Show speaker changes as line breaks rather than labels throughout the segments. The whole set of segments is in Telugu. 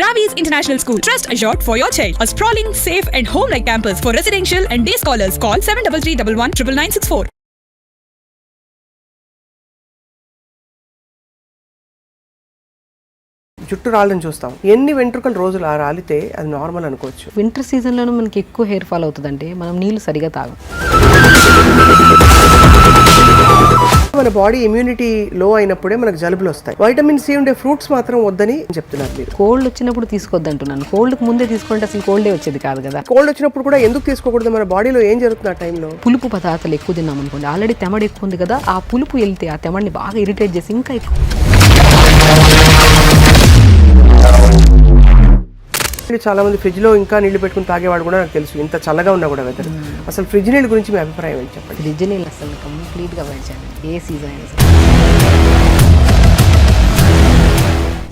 Ravi's International School. Trust assured for your child. A sprawling, safe and home-like campus for residential and day scholars. Call 7331 99964.
జుట్టు రాళ్ళని చూస్తాం. ఎన్ని వెంట్రుకలు రోజులు రాలితే అది నార్మల్ అనుకోవచ్చు.
వింటర్ సీజన్లోనూ మనకి ఎక్కువ హెయిర్ ఫాల్ అవుతుందంటే మనం నీళ్లు సరిగా తాగం.
మన బాడీ ఇమ్యూనిటీ లో అయినప్పుడే మనకు జలుబులు వస్తాయి. వైటమిన్ సి ఉండే ఫ్రూట్స్ మాత్రం వద్దని చెప్తున్నారు మీరు.
కోల్డ్ వచ్చినప్పుడు తీసుకోవద్దు అంటున్నాను. కోల్డ్కి ముందే తీసుకుంటే అసలు కోల్డే వచ్చేది కాదు కదా.
కోల్డ్ వచ్చినప్పుడు కూడా ఎందుకు తీసుకోకూడదు? మన బాడీలో ఏం జరుగుతుంది ఆ టైంలో?
పులుపు పదార్థాలు ఎక్కువ తిన్నాం అనుకోండి, ఆల్రెడీ తెమడ ఎక్కువ ఉంది కదా, ఆ పులుపు వెళ్తే ఆ తెమడిని బాగా ఇరిటేట్ చేసి ఇంకా ఎక్కువ.
చాలా మంది ఫ్రిడ్జ్ లో ఇంకా నీళ్లు పెట్టుకుని తాగేవాడు కూడా నాకు తెలుసు, ఇంత చల్లగా ఉన్నా కూడా వెదర్. అసలు ఫ్రిడ్జ్ నీళ్ళ గురించి మీ అభిప్రాయం ఏంటి చెప్పండి.
ఫ్రిడ్జ్ నీళ్ళు అసలు కంప్లీట్ గా అవాయిడ్ చేయాలి ఏ సీజన్ అయినా.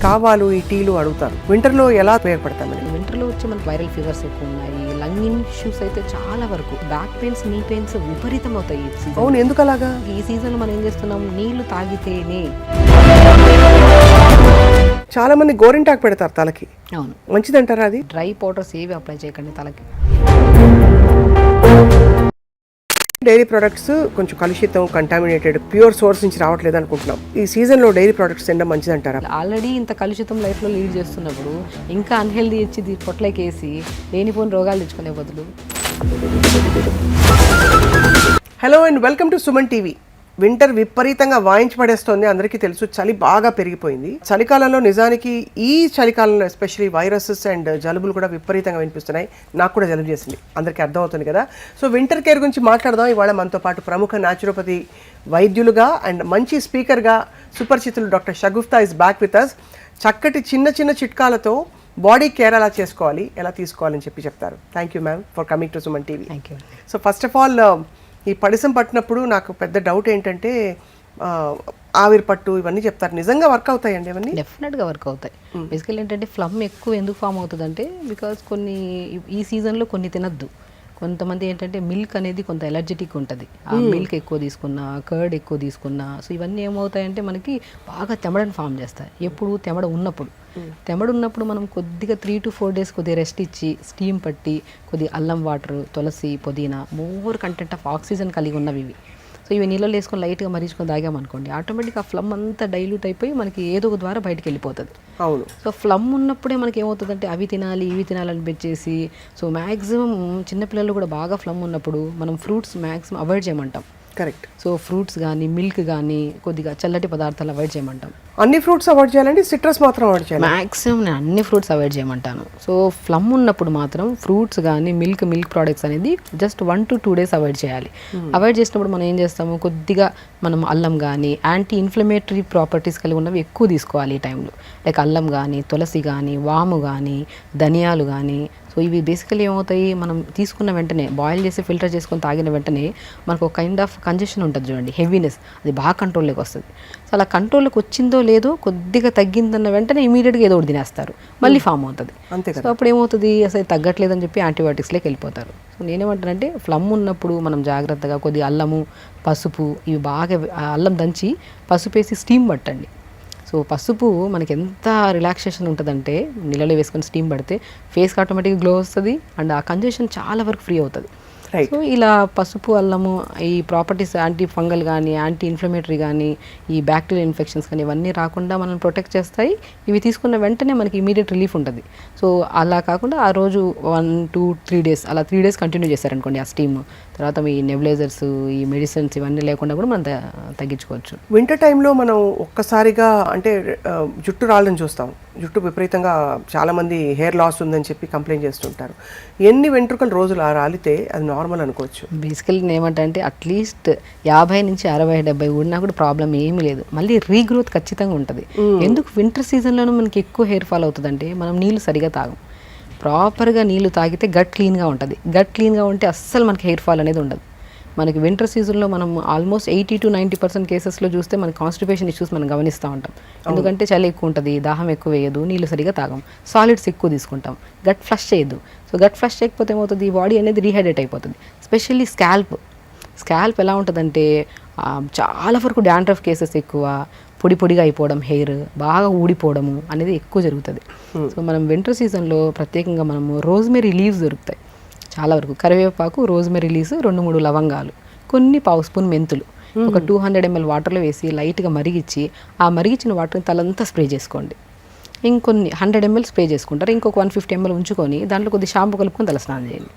కావాలు ఈ టీలు అడుగుతారు. వింటర్ లో ఎలా ఉపయోగపడతామని?
వింటర్ లో వచ్చి మనకి వైరల్ ఫీవర్స్ ఎక్కువ ఉన్నాయి, లంగ్ ఇష్యూస్ అయితే చాలా వరకు, బ్యాక్ పెయిన్స్, నీ పెయిన్స్ విపరీతం అవుతాయి ఈ సీజన్.
అవును, ఎందుకు అలాగా?
ఈ సీజన్ లో మనం ఏం చేస్తున్నాం, నీళ్లు తాగితేనే.
చాలా మంది గోరింటాకు పెడతారు తలకి.
అవును,
మంచిదంటారా అది?
డ్రై పౌడర్స్ ఏవి అప్లై చేయకండి తలకి.
డైరీ ప్రొడక్ట్స్ కొంచెం కలుషితం, కంటామినేటెడ్, ప్యూర్ సోర్స్ నుంచి రావట్లేదు అనుకుంటున్నాం. ఈ సీజన్ లో డైరీ ప్రొడక్ట్స్ తినడం మంచిదంటారా?
ఆల్రెడీ ఇంత కలుషితం లైఫ్ లో లీడ్ చేస్తున్నప్పుడు ఇంకా అన్హెల్దీ ఇచ్చి పొట్లకి వేసి లేనిపోని రోగాలు తెచ్చుకునే బదులు.
Hello and welcome to Suman TV. Winter విపరీతంగా వాయించి పడేస్తోంది, అందరికీ తెలుసు. చలి బాగా పెరిగిపోయింది. చలికాలంలో నిజానికి ఈ చలికాలంలో ఎస్పెషల్లీ వైరసెస్ అండ్ జలుబులు కూడా విపరీతంగా వినిపిస్తున్నాయి. నాకు కూడా జలుబు చేసింది, అందరికీ అర్థమవుతుంది కదా. సో వింటర్ కేర్ గురించి మాట్లాడదాం. ఇవాళ మనతో పాటు ప్రముఖ న్యాచురోపతి వైద్యులుగా అండ్ మంచి స్పీకర్గా సుపరిచితులు doctor Shagufta is back with us. చక్కటి చిన్న చిన్న చిట్కాలతో బాడీ కేర్ ఎలా చేసుకోవాలి, ఎలా తీసుకోవాలని చెప్తారు. Thank you ma'am for coming to Suman TV.
Thank you.
So first of all, ఈ పడిసం పట్టినప్పుడు నాకు పెద్ద డౌట్ ఏంటంటే ఆవిరి పట్టు ఇవన్నీ చెప్తారు, నిజంగా వర్క్ అవుతాయండి ఇవన్నీ?
డెఫినెట్గా వర్క్ అవుతాయి. బేసికల్ ఏంటంటే ఫ్లమ్ ఎక్కువ ఎందుకు ఫామ్ అవుతుందంటే బికాజ్ కొన్ని ఈ సీజన్లో కొన్ని తినద్దు. కొంతమంది ఏంటంటే మిల్క్ అనేది కొంత ఎలర్జెటిక్ ఉంటుంది, ఆ మిల్క్ ఎక్కువ తీసుకున్నా, కర్డ్ ఎక్కువ తీసుకున్నా, సో ఇవన్నీ ఏమవుతాయంటే మనకి బాగా తెమడని ఫామ్ చేస్తాయి. ఎప్పుడు తెమడ ఉన్నప్పుడు మనం కొద్దిగా 3 to 4 days కొద్దిగా రెస్ట్ ఇచ్చి స్టీమ్ పట్టి కొద్దిగా అల్లం వాటర్, తులసి, పుదీనా, మోర్ కంటెంట్ ఆఫ్ ఆక్సిజన్ కలిగి ఉన్నవి ఇవి. సో ఇవి నీళ్ళలో వేసుకొని లైట్గా మరీచుకొని తాగామనుకోండి, ఆటోమేటిక్గా ఆ ఫ్లమ్ అంతా డైల్యూట్ అయిపోయి మనకి ఏదో ఒక ద్వారా బయటకు వెళ్ళిపోతుంది.
అవును.
సో ఫ్లమ్ ఉన్నప్పుడే మనకి ఏమవుతుందంటే అవి తినాలి ఇవి తినాలనిపించేసి, సో మ్యాక్సిమం చిన్నపిల్లలు కూడా బాగా ఫ్లమ్ ఉన్నప్పుడు మనం ఫ్రూట్స్ మ్యాక్సిమం అవాయిడ్ చేయమంటాం.
కరెక్ట్.
సో ఫ్రూట్స్ కానీ మిల్క్ కానీ కొద్దిగా చల్లటి పదార్థాలు అవాయిడ్ చేయమంటాం.
అన్ని ఫ్రూట్స్ అవాయిడ్ చేయాలండి? సిట్రస్ మాత్రం అవాయిడ్ చేయాలి?
మ్యాక్సిమం నేను అన్ని ఫ్రూట్స్ అవాయిడ్ చేయమంటాను. సో ఫ్లమ్ ఉన్నప్పుడు మాత్రం ఫ్రూట్స్ కానీ మిల్క్ ప్రోడక్ట్స్ అనేది జస్ట్ 1 to 2 days అవాయిడ్ చేయాలి. అవాయిడ్ చేసినప్పుడు మనం ఏం చేస్తాము, కొద్దిగా మనం అల్లం కానీ యాంటీ ఇన్ఫ్లమేటరీ ప్రాపర్టీస్ కలిగి ఉన్నవి ఎక్కువ తీసుకోవాలి ఈ టైంలో. లైక్ అల్లం కానీ, తులసి కానీ, వాము కానీ, ధనియాలు కానీ. సో ఇవి బేసికలీ ఏమవుతాయి, మనం తీసుకున్న వెంటనే బాయిల్ చేసి ఫిల్టర్ చేసుకొని తాగిన వెంటనే మనకు ఒక కైండ్ ఆఫ్ కంజెషన్ ఉంటుంది చూడండి, హెవీనెస్, అది బాగా కంట్రోల్లోకి వస్తుంది. సో అలా కంట్రోల్లోకి వచ్చిందో లేదో కొద్దిగా తగ్గిందన్న వెంటనే ఇమీడియట్గా ఏదో ఒకటి తినేస్తారు, మళ్ళీ ఫామ్ అవుతుంది. సో అప్పుడు ఏమవుతుంది, అసలు తగ్గట్లేదని చెప్పి యాంటీబయాటిక్స్లోకి వెళ్ళిపోతారు. సో నేనేమంటానంటే ఫ్లమ్ ఉన్నప్పుడు మనం జాగ్రత్తగా కొద్దిగా అల్లము, పసుపు, ఇవి బాగా అల్లం దంచి పసుపు వేసి స్టీమ్ పట్టండి. సో పసుపు మనకి ఎంత రిలాక్సేషన్ ఉంటుందంటే నీళ్ళలో వేసుకొని స్టీమ్ పడితే ఫేస్కి ఆటోమేటిక్గా గ్లో వస్తుంది అండ్ ఆ కంజెషన్ చాలా వరకు ఫ్రీ అవుతుంది. సో ఇలా పసుపు, అల్లము, ఈ ప్రాపర్టీస్ యాంటీ ఫంగల్ కానీ, యాంటీ ఇన్ఫ్లమేటరీ కానీ, ఈ బ్యాక్టీరియల్ ఇన్ఫెక్షన్స్ కానీ ఇవన్నీ రాకుండా మనం ప్రొటెక్ట్ చేస్తాయి. ఇవి తీసుకున్న వెంటనే మనకి ఇమీడియట్ రిలీఫ్ ఉంటుంది. సో అలా కాకుండా ఆ రోజు 1 to 3 days అలా 3 days కంటిన్యూ చేశారనుకోండి ఆ స్టీమ్, తర్వాత ఈ నెబులైజర్స్, ఈ మెడిసిన్స్ ఇవన్నీ లేకుండా కూడా మనం తగ్గించుకోవచ్చు.
వింటర్ టైంలో మనం ఒక్కసారిగా అంటే జుట్టు రాళ్ళని చూస్తాం. జుట్టు విపరీతంగా చాలామంది హెయిర్ లాస్ ఉందని చెప్పి కంప్లైంట్ చేస్తుంటారు. ఎన్ని వెంట్రుకలు రోజులు రాలితే అది నార్మల్ అనుకోవచ్చు?
బేసికలీ ఏమంటే అట్లీస్ట్ 50 నుంచి 60, 70 ఉన్నా కూడా ప్రాబ్లం ఏమీ లేదు. మళ్ళీ రీగ్రోత్ ఖచ్చితంగా ఉంటుంది. ఎందుకు వింటర్ సీజన్లోనూ మనకి ఎక్కువ హెయిర్ ఫాల్ అవుతుందంటే మనం నీళ్ళు సరిగా తాగం. ప్రాపర్గా నీళ్ళు తాగితే గట్ క్లీన్గా ఉంటుంది. గట్ క్లీన్గా ఉంటే అస్సలు మనకి హెయిర్ ఫాల్ అనేది ఉండదు. మనకి వింటర్ సీజన్లో మనం ఆల్మోస్ట్ 80 to 90% కేసెస్లో చూస్తే మన కాన్స్టిపేషన్ ఇష్యూస్ మనం గమనిస్తూ ఉంటాం. ఎందుకంటే చలి ఎక్కువ ఉంటుంది, దాహం ఎక్కువ వేయదు, నీళ్ళు సరిగా తాగం, సాలిడ్స్ ఎక్కువ తీసుకుంటాం, గట్ ఫ్లష్ చేయదు. సో గట్ ఫ్లష్ చేయకపోతే ఏమవుతుంది, ఈ బాడీ అనేది రీహైడ్రేట్ అయిపోతుంది. స్పెషల్లీ స్కాల్ప్ ఎలా ఉంటుందంటే చాలా వరకు డాండ్రఫ్ కేసెస్ ఎక్కువ, పొడి పొడిగా అయిపోవడం, హెయిర్ బాగా ఊడిపోవడము అనేది ఎక్కువ జరుగుతుంది. సో మనం వింటర్ సీజన్లో ప్రత్యేకంగా మనము రోజ్మెరీ లీవ్స్ దొరుకుతాయి చాలా వరకు. కరివేపాకు, రోజ్మెరీ లీవ్స్, 2-3 లవంగాలు, కొన్ని పావు స్పూన్ మెంతులు ఒక 200 ml వాటర్లో వేసి లైట్గా మరిగించి ఆ మరిగించిన వాటర్ని తలంతా స్ప్రే చేసుకోండి. ఇంకొన్ని 100 ml స్ప్రే చేసుకుంటారు, ఇంకొక 150 ml ఉంచుకొని దాంట్లో కొద్ది షాంపూ కలుపుకొని తలస్నానం చేయండి.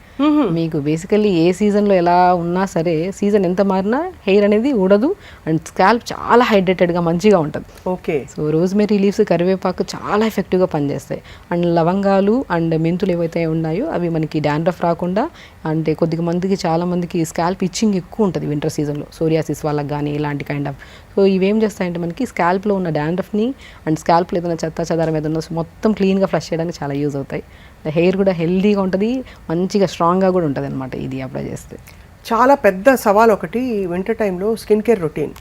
మీకు బేసికల్లీ ఏ సీజన్లో ఎలా ఉన్నా సరే, సీజన్ ఎంత మారినా హెయిర్ అనేది ఊడదు అండ్ స్కాల్ప్ చాలా హైడ్రేటెడ్గా మంచిగా ఉంటుంది.
ఓకే.
సో రోజ్మెరీ లీవ్స్, కరివేపాకు చాలా ఎఫెక్టివ్గా పనిచేస్తాయి. అండ్ లవంగాలు అండ్ మెంతులు ఏవైతే ఉన్నాయో అవి మనకి డాండ్రఫ్ రాకుండా, అంటే కొద్దిగా మందికి చాలా మందికి స్కాల్ప్ ఇచ్చింగ్ ఎక్కువ ఉంటుంది వింటర్ సీజన్లో, సోరియాసిస్ వాళ్ళకి కానీ ఇలాంటి కైండ్ ఆఫ్. సో ఇవేం చేస్తాయంటే మనకి స్కాల్ప్లో ఉన్న డాండ్రఫ్ని అండ్ స్కాల్ప్లో ఏదైనా చెత్త చెదారం ఏదైనా మొత్తం క్లీన్గా ఫ్లష్ చేయడానికి చాలా యూజ్ అవుతాయి. హెయిర్ కూడా హెల్దీగా ఉంటుంది, మంచిగా స్ట్రాంగ్గా కూడా ఉంటుంది అనమాట ఇది అప్లై చేస్తే.
చాలా పెద్ద సవాల్ ఒకటి వింటర్ టైంలో స్కిన్ కేర్ రొటీన్.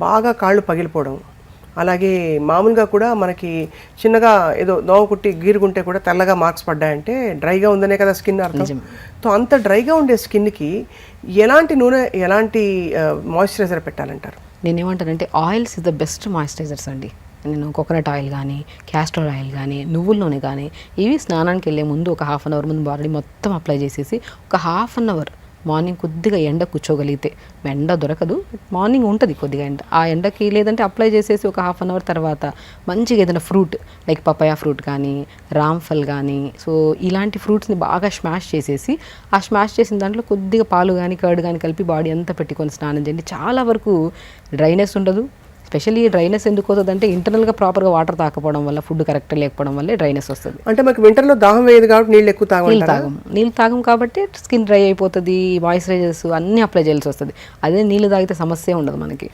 బాగా కాళ్ళు పగిలిపోవడం, అలాగే మామూలుగా కూడా మనకి చిన్నగా ఏదో దోమ కుట్టి గీరుగుంటే కూడా తెల్లగా మార్క్స్ పడ్డాయంటే డ్రైగా ఉందనే కదా స్కిన్ అర్థం. సో అంత డ్రైగా ఉండే స్కిన్కి ఎలాంటి నూనె, ఎలాంటి మాయిశ్చరైజర్ పెట్టాలంటారు?
నేనేమంటానంటే oils is the best moisturizers అండి. నేను కోకోనట్ ఆయిల్ కానీ, క్యాస్టర్ ఆయిల్ కానీ, నువ్వుల నూనె కానీ ఇవి స్నానానికి వెళ్ళే ముందు ఒక 1/2 అవర్ ముందు బాడీ మొత్తం అప్లై చేసేసి ఒక 1/2 అవర్ మార్నింగ్ కొద్దిగా ఎండ కూర్చోగలిగితే, ఎండ దొరకదు మార్నింగ్ ఉంటుంది కొద్దిగా ఎండ, ఆ ఎండకి లేదంటే అప్లై చేసేసి ఒక 1/2 అవర్ తర్వాత మంచిగా ఏదైనా ఫ్రూట్ లైక్ పపాయా ఫ్రూట్ కానీ, రామ్ఫల్ కానీ, సో ఇలాంటి ఫ్రూట్స్ని బాగా స్మాష్ చేసేసి ఆ స్మాష్ చేసిన దాంట్లో కొద్దిగా పాలు కానీ కర్డ్ కానీ కలిపి బాడీ అంతా పెట్టుకొని స్నానం చేయండి. చాలా వరకు డ్రైనెస్ ఉండదు. స్పెషల్లీ డ్రైనెస్ ఎందుకు అవుతుంది అంటే ఇంటర్నల్గా ప్రాపర్గా వాటర్ తాకపోవడం వల్ల, ఫుడ్ కరెక్ట్గా లేకపోవడం వల్లే డ్రైనెస్ వస్తుంది.
అంటే మనకి వింటర్లో దాహం వేయదు కాబట్టి నీళ్ళు ఎక్కువ
నీళ్ళు తాగం కాబట్టి స్కిన్ డ్రై అయిపోతుంది, మాయిశ్చరైజర్స్ అన్నీ అప్లై చేయాల్సి వస్తుంది. అదే నీళ్ళు తాగితే సమస్య ఉండదు మనకి.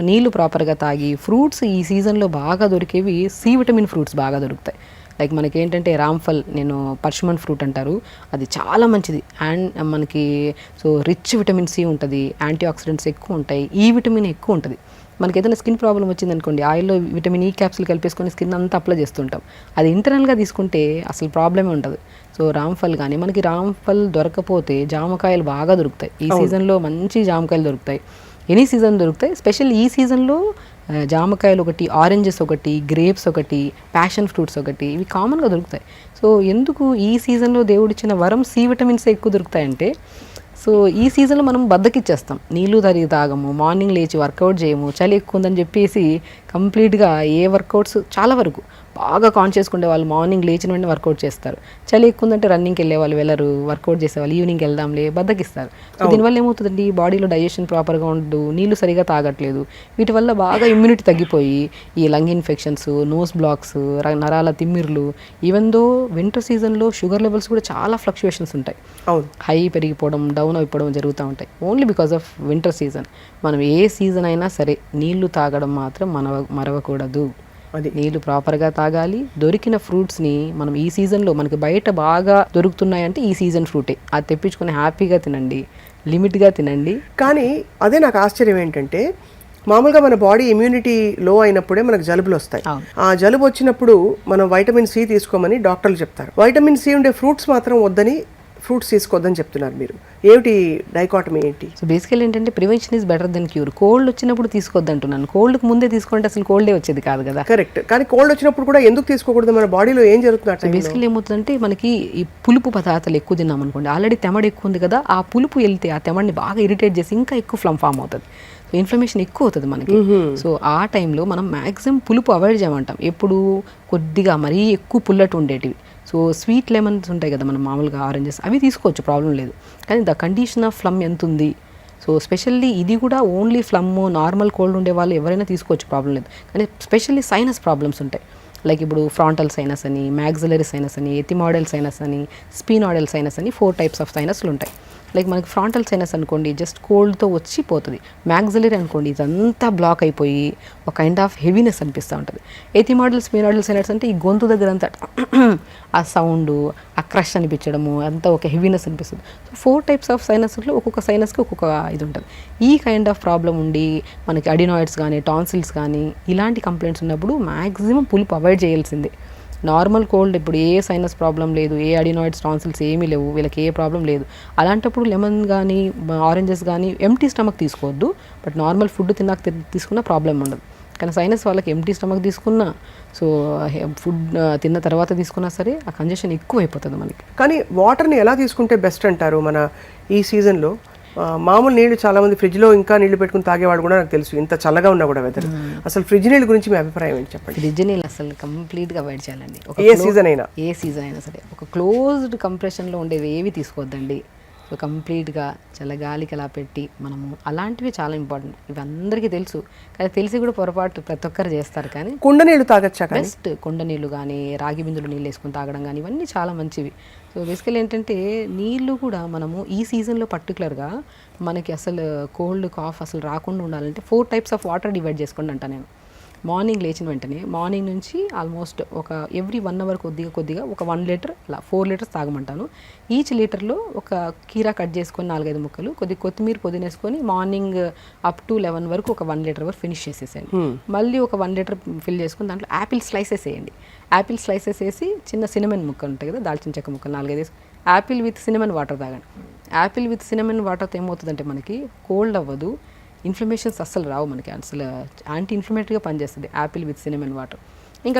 నీళ్ళు ప్రాపర్గా తాగి, ఫ్రూట్స్ ఈ సీజన్లో బాగా దొరికేవి సి విటమిన్ ఫ్రూట్స్ బాగా దొరుకుతాయి. లైక్ మనకి ఏంటంటే రామ్ఫల్, నేను పర్షమన్ ఫ్రూట్ అంటారు, అది చాలా మంచిది అండ్ మనకి సో రిచ్ విటమిన్ సి ఉంటుంది, యాంటీ ఆక్సిడెంట్స్ ఎక్కువ ఉంటాయి, ఈ విటమిన్ ఎక్కువ ఉంటుంది. మనకి ఏదైనా స్కిన్ ప్రాబ్లం వచ్చిందనుకోండి, ఆయిల్లో విటమిన్ ఈ క్యాప్సిల్ కలిపేసుకొని స్కిన్ అంతా అప్లై చేస్తుంటాం. అది ఇంటర్నల్గా తీసుకుంటే అసలు ప్రాబ్లమే ఉండదు. సో రామ్ఫల్ కానీ, మనకి రామ్ఫల్ దొరకపోతే జామకాయలు బాగా దొరుకుతాయి ఈ సీజన్లో, మంచి జామకాయలు దొరుకుతాయి, ఎనీ సీజన్ దొరుకుతాయి. స్పెషల్ ఈ సీజన్లో జామకాయలు ఒకటి, ఆరెంజెస్ ఒకటి, గ్రేప్స్ ఒకటి, ప్యాషన్ ఫ్రూట్స్ ఒకటి, ఇవి కామన్గా దొరుకుతాయి. సో ఎందుకు ఈ సీజన్లో దేవుడిచ్చిన వరం సి విటమిన్స్ ఎక్కువ దొరుకుతాయంటే, సో ఈ సీజన్లో మనం బద్దకిచ్చేస్తాం, నీళ్ళు తాగము, మార్నింగ్ లేచి వర్కౌట్ చేయము, చలి ఎక్కువ ఉందని చెప్పేసి కంప్లీట్గా ఏ వర్కౌట్స్ చాలా వరకు బాగా కాన్షియస్ ఉండే వాళ్ళు మార్నింగ్ లేచిన వెంటనే వర్కౌట్ చేస్తారు. చలి ఎక్కువ ఉందంటే రన్నింగ్కి వెళ్ళే వాళ్ళు వెళ్ళరు, వర్కౌట్ చేసేవాళ్ళు ఈవినింగ్కి వెళ్దాంలే బద్దకిస్తారు. సో దీనివల్ల ఏమవుతుందండి, బాడీలో డైజెషన్ ప్రాపర్గా ఉండదు, నీళ్ళు సరిగా తాగట్లేదు, వీటి వల్ల బాగా ఇమ్యూనిటీ తగ్గిపోయి ఈ లంగ్ ఇన్ఫెక్షన్స్, నోస్ బ్లాక్స్, నరాల తిమ్మిర్లు, ఈవెన్ దో వింటర్ సీజన్లో షుగర్ లెవెల్స్ కూడా చాలా ఫ్లక్చుయేషన్స్ ఉంటాయి, హై పెరిగిపోవడం, డౌన్ అయిపోవడం జరుగుతూ ఉంటాయి, only because of winter season. మనం ఏ సీజన్ అయినా సరే నీళ్లు తాగడం మాత్రం మరవకూడదు. నీళ్ళు ప్రాపర్గా తాగాలి. దొరికిన ఫ్రూట్స్ని మనం ఈ సీజన్లో మనకి బయట బాగా దొరుకుతున్నాయంటే ఈ సీజన్ ఫ్రూటే, అది తెప్పించుకొని హ్యాపీగా తినండి, లిమిట్గా తినండి.
కానీ అదే నాకు ఆశ్చర్యం ఏంటంటే, మామూలుగా మన బాడీ ఇమ్యూనిటీ లో అయినప్పుడే మనకు జలుబులు వస్తాయి. ఆ జలుబు వచ్చినప్పుడు మనం వైటమిన్ సి తీసుకోమని డాక్టర్లు చెప్తారు. వైటమిన్ సి ఉండే ఫ్రూట్స్ మాత్రం వద్దని, ఫ్రూట్స్ తీసుకోవద్దని చెప్తున్నారు మీరు. ఏమిటి డైకాటమీ ఏంటి?
సో బేసికల్ ఏంటంటే prevention is better than cure. Cold వచ్చినప్పుడు తీసుకోవద్దు అంటున్నాను, కోల్డ్కి ముందే తీసుకుంటే అసలు కోల్డే వచ్చేది కాదు కదా.
కరెక్ట్. కానీ కోల్డ్ వచ్చినప్పుడు కూడా ఎందుకు తీసుకోకూడదు? మన బాడీలో ఏం జరుగుతుంది?
బేసికల్ ఏమవుతుందంటే మనకి ఈ పులుపు పదార్థాలు ఎక్కువ తిన్నాం అనుకోండి, ఆల్రెడీ తెమడ ఎక్కువ ఉంది కదా, ఆ పులుపు వెళ్తే ఆ తెమడిని బాగా ఇరిటేట్ చేసి ఇంకా ఎక్కువ ఫ్లమ్ ఫామ్ అవుతుంది, ఇన్ఫ్లమేషన్ ఎక్కువ అవుతుంది మనకి. సో ఆ టైంలో మనం మ్యాక్సిమం పులుపు అవాయిడ్ చేయమంటాం. ఎప్పుడు కొద్దిగా మరీ ఎక్కువ పుల్లటి ఉండేటివి, సో స్వీట్ లెమన్స్ ఉంటాయి కదా మనం మామూలుగా ఆరెంజెస్, అవి తీసుకోవచ్చు, ప్రాబ్లం లేదు. కానీ ద కండిషన్ ఆఫ్ ఫ్లమ్ ఎంత ఉంది, సో స్పెషల్లీ ఇది కూడా ఓన్లీ ఫ్లమ్, నార్మల్ కోల్డ్ ఉండే వాళ్ళు ఎవరైనా తీసుకోవచ్చు, ప్రాబ్లం లేదు. కానీ స్పెషల్లీ సైనస్ ప్రాబ్లమ్స్ ఉంటాయి, లైక్ ఇప్పుడు ఫ్రాంటల్ సైనస్ అని, మ్యాగ్జిలరీ సైనస్ అని, ఎథిమాయిడల్ సైనస్ అని, స్పినాయిడల్ సైనస్ అని 4 types ఆఫ్ సైనస్లు ఉంటాయి. లైక్ మనకి ఫ్రాంటల్ సైనస్ అనుకోండి జస్ట్ కోల్డ్తో వచ్చి పోతుంది, మ్యాగ్జిలరీ అనుకోండి ఇదంతా బ్లాక్ అయిపోయి ఒక కైండ్ ఆఫ్ హెవీనెస్ అనిపిస్తూ ఉంటుంది. ఎథిమాయిడల్, స్పినాయిడల్ సైనస్ అంటే ఈ గొంతు దగ్గర అంతా ఆ సౌండ్, ఆ క్రష్ అనిపించడము, అంతా ఒక హెవీనెస్ అనిపిస్తుంది. సో 4 types ఆఫ్ సైనస్లో ఒక్కొక్క సైనస్కి ఒక్కొక్క ఇది ఉంటుంది. ఈ కైండ్ ఆఫ్ ప్రాబ్లం ఉండి మనకి అడినాయిడ్స్ కానీ, టాన్సిల్స్ కానీ ఇలాంటి కంప్లైంట్స్ ఉన్నప్పుడు మ్యాక్సిమం పులుపు అవాయిడ్ చేయాల్సిందే. నార్మల్ కోల్డ్ ఇప్పుడు ఏ సైనస్ ప్రాబ్లం లేదు, ఏ అడినాయిడ్స్, టాన్సిల్స్ ఏమీ లేవు, వీళ్ళకి ఏ ప్రాబ్లం లేదు, అలాంటప్పుడు లెమన్ కానీ, ఆరెంజెస్ కానీ ఎంటీ స్టమక్ తీసుకోవద్దు, బట్ నార్మల్ ఫుడ్ తిన్నాక తీసుకున్న ప్రాబ్లం ఉండదు. కానీ సైనస్ వాళ్ళకి ఎంటీ స్టమక్ తీసుకున్నా, సో ఫుడ్ తిన్న తర్వాత తీసుకున్నా సరే ఆ కంజెషన్ ఎక్కువ అయిపోతుంది మనకి.
కానీ వాటర్ని ఎలా తీసుకుంటే బెస్ట్ అంటారు మన ఈ సీజన్లో? మామూలు నీళ్ళు చాలామంది ఫ్రిడ్జ్లో ఇంకా నీళ్లు పెట్టుకుని తాగేవాడు కూడా నాకు తెలుసు, ఇంత చల్లగా ఉన్నా కూడా వెదర్. అసలు ఫ్రిడ్జ్ నీళ్ళు గురించి మీ అభిప్రాయం ఏంటి చెప్పండి?
ఫ్రిడ్జ్ నీళ్ళు అసలు కంప్లీట్గా అవాయిడ్ చేయాలండి.
ఏ సీజన్ అయినా
సరే ఒక క్లోజ్డ్ కంప్రెషన్లో ఉండేవి ఏవి తీసుకోవద్దండి. సో కంప్లీట్గా చల్లగాలికి అలా పెట్టి మనము అలాంటివి చాలా ఇంపార్టెంట్. ఇవి అందరికీ తెలుసు, కానీ తెలిసి కూడా పొరపాటు ప్రతి ఒక్కరు చేస్తారు. కానీ
కుండ నీళ్ళు తాగొచ్చా?
బెస్ట్ కుండ నీళ్ళు కానీ రాగి బిందులు నీళ్ళు వేసుకుని తాగడం కానీ ఇవన్నీ చాలా మంచివి. సో బేసికల్ ఏంటంటే నీళ్ళు కూడా మనము ఈ సీజన్లో పర్టికులర్గా మనకి అసలు కోల్డ్ కాఫ్ అసలు రాకుండా ఉండాలంటే 4 టైప్స్ ఆఫ్ వాటర్ డివైడ్ చేసుకోండి అంట నేను. మార్నింగ్ లేచిన వెంటనే మార్నింగ్ నుంచి ఆల్మోస్ట్ ఒక ఎవ్రీ 1 అవర్ కొద్దిగా ఒక 1 లీటర్ అలా 4 లీటర్స్ తాగమంటాను. ఈచ్ లీటర్లో ఒక కీరా కట్ చేసుకొని 4-5 ముక్కలు, కొత్తిమీర పుదీనేసుకొని మార్నింగ్ అప్ టు 11 వరకు ఒక 1 లీటర్ వరకు ఫినిష్ చేసేసేయండి. మళ్ళీ ఒక 1 లీటర్ ఫిల్ చేసుకొని దాంట్లో యాపిల్ స్లైసెస్ వేయండి. యాపిల్ స్లైసెస్ వేసి చిన్న సినమన్ ముక్క ఉంటాయి కదా, దాల్చిన చెక్క ముక్కలు 4-5 వేసి యాపిల్ విత్ సినమన్ వాటర్ తాగండి. యాపిల్ విత్ సినమన్ వాటర్తో ఏమవుతుందంటే మనకి కోల్డ్ అవ్వదు, ఇన్ఫ్లమేషన్స్ అస్సలు రావు మనకి, అసలు యాంటీ ఇన్ఫ్లమేటరీగా పనిచేస్తుంది యాపిల్ విత్ సినమన్ వాటర్.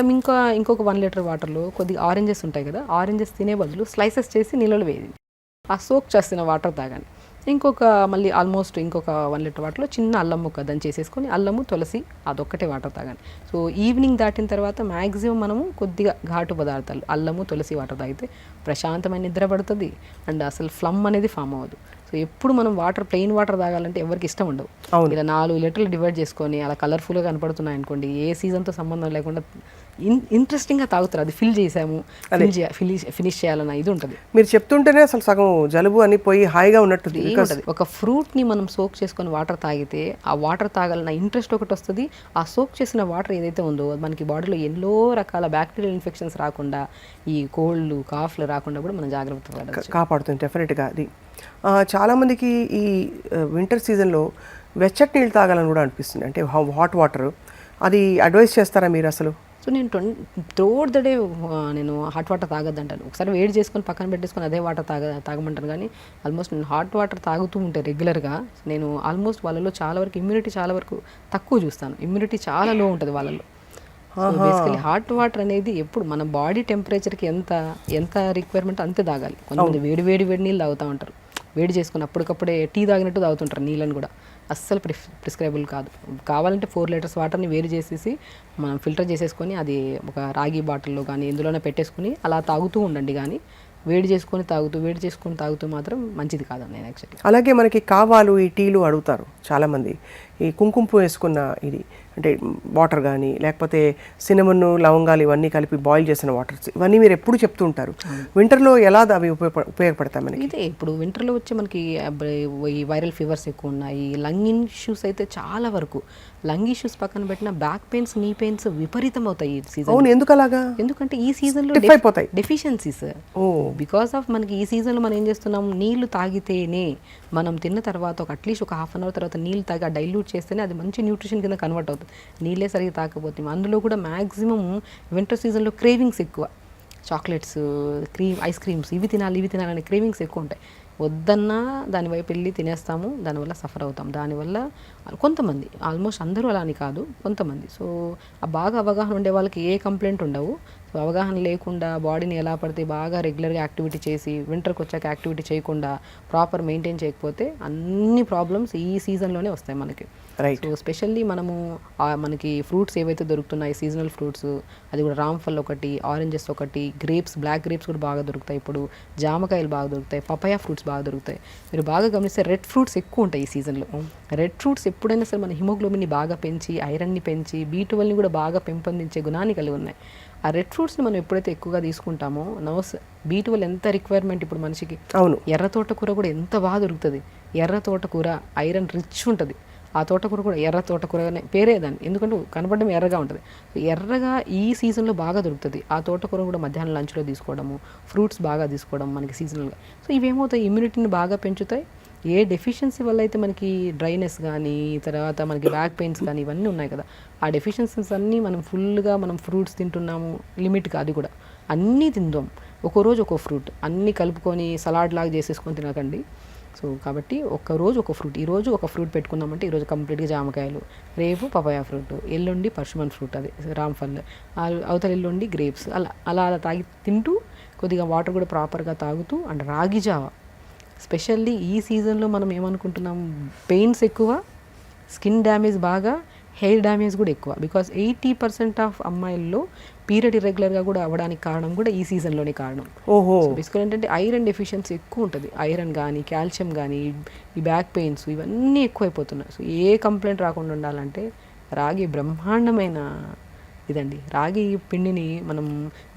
ఇంకొక 1 లీటర్ వాటర్లో కొద్దిగా ఆరెంజెస్ ఉంటాయి కదా, ఆరెంజెస్ తినే బదులు స్లైసెస్ చేసి నీళ్ళలో వేయండి. ఆ సోక్ చేసిన వాటర్ తాగండి. మళ్ళీ ఆల్మోస్ట్ ఇంకొక 1 లీటర్ వాటర్లో చిన్న అల్లం ముక్క దాన్ని చేసేసుకొని అల్లము తులసి అదొక్కటే వాటర్ తాగండి. సో ఈవినింగ్ దాటిన తర్వాత మ్యాక్సిమం మనము కొద్దిగా ఘాటు పదార్థాలు అల్లము తులసి వాటర్ తాగితే ప్రశాంతమైన నిద్ర పడుతుంది అండ్ అసలు ఫ్లమ్ అనేది ఫామ్ అవ్వదు. సో ఎప్పుడు మనం ప్లెయిన్ వాటర్ తాగాలంటే ఎవరికి ఇష్టం ఉండవు. ఇలా 4 లీటర్లు డివైడ్ చేసుకొని అలా కలర్ఫుల్గా కనపడుతున్నాయి అనుకోండి, ఏ సీజన్తో సంబంధం లేకుండా ఇంట్రెస్టింగ్గా తాగుతారు. అది ఫిల్ చేసాము ఫినిష్ చేయాలన్న ఇది ఉంటుంది.
మీరు చెప్తుంటేనే అసలు సగం జలుబు అని పోయి హాయిగా ఉన్నట్టుంది.
ఒక ఫ్రూట్ని మనం సోక్ చేసుకొని వాటర్ తాగితే ఆ వాటర్ తాగాలన్న ఇంట్రెస్ట్ ఒకటి వస్తుంది. ఆ సోక్ చేసిన వాటర్ ఏదైతే ఉందో మనకి బాడీలో ఎన్నో రకాల బ్యాక్టీరియల్ ఇన్ఫెక్షన్స్ రాకుండా, ఈ కోల్డ్ కాఫ్లు రాకుండా కూడా మనం జాగ్రత్తగా
కాపాడుతుంది డెఫినెట్గా. అది చాలామందికి ఈ వింటర్ సీజన్లో వెచ్చటి నీళ్ళు తాగాలని కూడా అనిపిస్తుంది, అంటే హాట్ వాటర్. అది అడ్వైస్ చేస్తారా మీరు అసలు?
సో నేను త్రూఅవుట్ ద డే నేను హాట్ వాటర్ తాగద్దంటాను. ఒకసారి వేడి చేసుకొని పక్కన పెట్టేసుకొని అదే వాటర్ తాగమంటాను. కానీ ఆల్మోస్ట్ నేను హాట్ వాటర్ తాగుతూ ఉంటే రెగ్యులర్గా నేను ఆల్మోస్ట్ వాళ్ళలో చాలా వరకు ఇమ్యూనిటీ చాలా వరకు తక్కువ చూస్తాను. ఇమ్యూనిటీ చాలా లో ఉంటుంది వాళ్ళలో. సో బేసికలీ హాట్ వాటర్ అనేది ఎప్పుడు మన బాడీ టెంపరేచర్కి ఎంత రిక్వైర్మెంట్ అంతే తాగాలి. కొంతమంది వేడి నీళ్ళు తాగుతూ ఉంటారు, వేడి చేసుకుని అప్పటికప్పుడే టీ తాగినట్టు తాగుతుంటారు నీళ్ళని కూడా. అస్సలు ప్రిస్క్రైబుల్ కాదు. కావాలంటే 4 లీటర్స్ వాటర్ని వేరు చేసేసి మనం ఫిల్టర్ చేసేసుకొని అది ఒక రాగి బాటిల్లో కానీ ఎందులోనే పెట్టేసుకుని అలా తాగుతూ ఉండండి. కానీ వేడి చేసుకొని తాగుతూ మాత్రం మంచిది కాదండి యాక్చువల్లీ.
అలాగే మనకి కావాలు ఈ టీలు అడుగుతారు చాలామంది, ఈ కుంకుమ వేసుకున్న ఇది అంటే వాటర్ కానీ లేకపోతే సినమన్ లవంగాలు ఇవన్నీ కలిపి బాయిల్ చేసిన వాటర్స్ ఇవన్నీ మీరు ఎప్పుడు చెప్తూ ఉంటారు. వింటర్లో ఎలా అవి ఉపయోగపడతాయి మనకి?
ఇదే ఇప్పుడు వింటర్లో వచ్చి మనకి ఈ వైరల్ ఫీవర్స్ ఎక్కువ ఉన్నాయి. లంగ్ ఇష్యూస్ అయితే చాలా వరకు, లంగ్ ఇష్యూస్ పక్కన పెట్టిన బ్యాక్ పెయిన్స్, నీ పెయిన్స్ విపరీతం అవుతాయి ఈ సీజన్.
అవును, ఎందుకు అలాగా?
ఎందుకంటే ఈ సీజన్లో డెఫిషియన్సీస్ బికాస్ ఆఫ్ మనకి ఈ సీజన్లో మనం ఏం చేస్తున్నాం, నీళ్లు తాగితేనే మనం తిన్న తర్వాత అట్లీస్ట్ ఒక 1/2 అవర్ తర్వాత నీళ్ళు తాగి డైల్యూట్ చేస్తేనే అది మంచి న్యూట్రిషన్ కింద కన్వర్ట్ అవుతుంది. నీళ్ళే సరిగ్గా తాకపోతే అందులో కూడా మ్యాక్సిమం వింటర్ సీజన్లో క్రేవింగ్స్ ఎక్కువ, చాక్లెట్స్, ఐస్ క్రీమ్స్ ఇవి తినాలి అనే క్రేవింగ్స్ ఎక్కువ ఉంటాయి. వద్దన్నా దాని వైపు వెళ్ళి తినేస్తాము, దానివల్ల సఫర్ అవుతాం. దానివల్ల కొంతమంది, ఆల్మోస్ట్ అందరూ అలా అని కాదు, కొంతమంది. సో ఆ బాగా అవగాహన ఉండే వాళ్ళకి ఏ కంప్లైంట్ ఉండవు. సో అవగాహన లేకుండా బాడీని ఎలా పడితే బాగా రెగ్యులర్గా యాక్టివిటీ చేసి వింటర్కి వచ్చాక యాక్టివిటీ చేయకుండా ప్రాపర్ మెయింటైన్ చేయకపోతే అన్ని ప్రాబ్లమ్స్ ఈ సీజన్లోనే వస్తాయి మనకి. సో స్పెషల్లీ మనకి ఫ్రూట్స్ ఏవైతే దొరుకుతున్నాయి సీజనల్ ఫ్రూట్స్, అది కూడా రామ్ఫల్ ఒకటి, ఆరెంజెస్ ఒకటి, గ్రేప్స్, బ్లాక్ గ్రేప్స్ కూడా బాగా దొరుకుతాయి ఇప్పుడు, జామకాయలు బాగా దొరుకుతాయి, పపాయా ఫ్రూట్స్ బాగా దొరుకుతాయి. మీరు బాగా గమనిస్తే రెడ్ ఫ్రూట్స్ ఎక్కువ ఉంటాయి ఈ సీజన్లో. రెడ్ ఫ్రూట్స్ ఎప్పుడైనా సరే మన హిమోగ్లోబిన్ని బాగా పెంచి, ఐరన్ని పెంచి, B12ని కూడా బాగా పెంపొందించే గుణాన్ని కలిగి ఉన్నాయి. ఆ రెడ్ ఫ్రూట్స్ని మనం ఎప్పుడైతే ఎక్కువగా తీసుకుంటామో B12 ఎంత రిక్వైర్మెంట్ ఇప్పుడు మనిషికి. అవును, ఎర్ర తోటకూర కూడా ఎంత బాగా దొరుకుతుంది. ఎర్ర తోటకూర ఐరన్ రిచ్ ఉంటుంది. ఆ తోటకూర కూడా ఎర్ర తోటకూరగానే పేరే దాన్ని, ఎందుకంటే కనపడడం ఎర్రగా ఉంటుంది. ఎర్రగా ఈ సీజన్లో బాగా దొరుకుతుంది. ఆ తోటకూర కూడా మధ్యాహ్నం లంచ్లో తీసుకోవడము, ఫ్రూట్స్ బాగా తీసుకోవడం మనకి సీజనల్గా. సో ఇవేమవుతాయి, ఇమ్యూనిటీని బాగా పెంచుతాయి. ఏ డెఫిషియన్సీ వల్ల అయితే మనకి డ్రైనెస్ కానీ తర్వాత మనకి బ్యాక్ పెయిన్స్ కానీ ఇవన్నీ ఉన్నాయి కదా, ఆ డెఫిషియన్సీస్ అన్నీ మనం ఫుల్గా ఫ్రూట్స్ తింటున్నాము, లిమిట్గా అది కూడా అన్నీ తిందాం. ఒక్కో రోజు ఒక్కో ఫ్రూట్ అన్నీ కలుపుకొని సలాడ్ లాగా చేసేసుకొని తినకండి. సో సో కాబట్టి రోజు ఒక ఫ్రూట్, ఈరోజు ఒక ఫ్రూట్ పెట్టుకున్నామంటే ఈరోజు కంప్లీట్గా జామకాయలు, రేపు పపాయ ఫ్రూట్, ఎల్లుండి పర్షమన్ ఫ్రూట్ అది రామ్ఫల్, అవతల ఎల్లుండి గ్రేప్స్, అలా అలా అలా తింటూ కొద్దిగా వాటర్ కూడా ప్రాపర్గా తాగుతూ. అండ్ రాగి జావ స్పెషల్లీ ఈ సీజన్లో మనం ఏమనుకుంటున్నాం, పెయిన్స్ ఎక్కువ, స్కిన్ డ్యామేజ్ బాగా, హెయిర్ డ్యామేజ్ కూడా ఎక్కువ. బికాస్ 80% ఆఫ్ అమ్మాయిల్లో పీరియడ్ ఇర్రెగ్యులర్గా కూడా అవ్వడానికి కారణం కూడా ఈ సీజన్లోనే కారణం.
ఓహో.
సో బేసికల్ ఏంటంటే ఐరన్ డెఫిషియన్సీ ఎక్కువ ఉంటుంది. ఐరన్ కానీ, కాల్షియం కానీ, ఈ బ్యాక్ పెయిన్స్ ఇవన్నీ ఎక్కువైపోతున్నాయి. సో ఏ కంప్లైంట్ రాకుండా ఉండాలంటే రాగి బ్రహ్మాండమైన ఇదండి. రాగి పిండిని మనం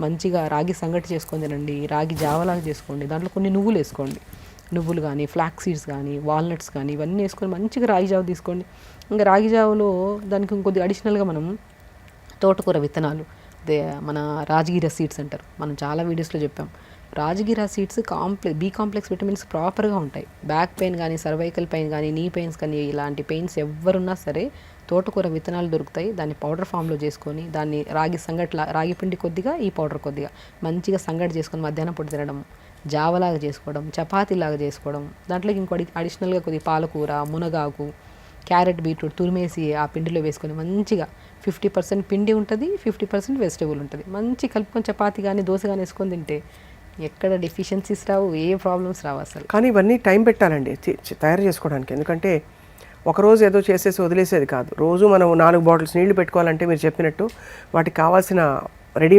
మంచిగా రాగి సంగటి చేసుకొని తినండి, రాగి జావలాగా చేసుకోండి, దాంట్లో కొన్ని నువ్వులు వేసుకోండి, నువ్వులు కానీ, ఫ్లాక్ సీడ్స్ కానీ, వాల్నట్స్ కానీ ఇవన్నీ వేసుకొని మంచిగా రాగి జావ తీసుకోండి. ఇంకా రాగి జావలో దానికి ఇంకొద్ది అడిషనల్గా మనం తోటకూర విత్తనాలు, అదే మన రాజగిర సీడ్స్ అంటారు, మనం చాలా వీడియోస్లో చెప్పాం. Rajgira seeds B complex vitamins ప్రాపర్గా ఉంటాయి. బ్యాక్ పెయిన్ కానీ, సర్వైకల్ పెయిన్ కానీ, నీ పెయిన్స్ కానీ, ఇలాంటి పెయిన్స్ ఎవరున్నా సరే తోటకూర విత్తనాలు దొరుకుతాయి. దాన్ని పౌడర్ ఫామ్లో చేసుకొని దాన్ని రాగి పిండి కొద్దిగా, ఈ పౌడర్ కొద్దిగా మంచిగా సంగటి చేసుకొని మధ్యాహ్నం పూట తినడం, జావలాగా చేసుకోవడం, చపాతీలాగా చేసుకోవడం. దాంట్లోకి ఇంకో అడిషనల్గా కొద్దిగా పాలకూర, మునగాకు, క్యారెట్, బీట్రూట్ తురిమేసి ఆ పిండిలో వేసుకొని మంచిగా 50% పిండి ఉంటుంది, 50% వెజిటేబుల్ ఉంటుంది, మంచి కలుపుకొని చపాతీ కానీ దోశ కానీ వేసుకొని తింటే ఎక్కడ డెఫిషియన్సీస్ రావు, ఏ ప్రాబ్లమ్స్ రావు అసలు.
కానీ ఇవన్నీ టైం పెట్టాలండి తయారు చేసుకోవడానికి. ఎందుకంటే ఒకరోజు ఏదో చేసేసి వదిలేసేది కాదు. రోజు మనం 4 బాటిల్స్ నీళ్లు పెట్టుకోవాలంటే మీరు చెప్పినట్టు వాటికి కావాల్సిన రెడీ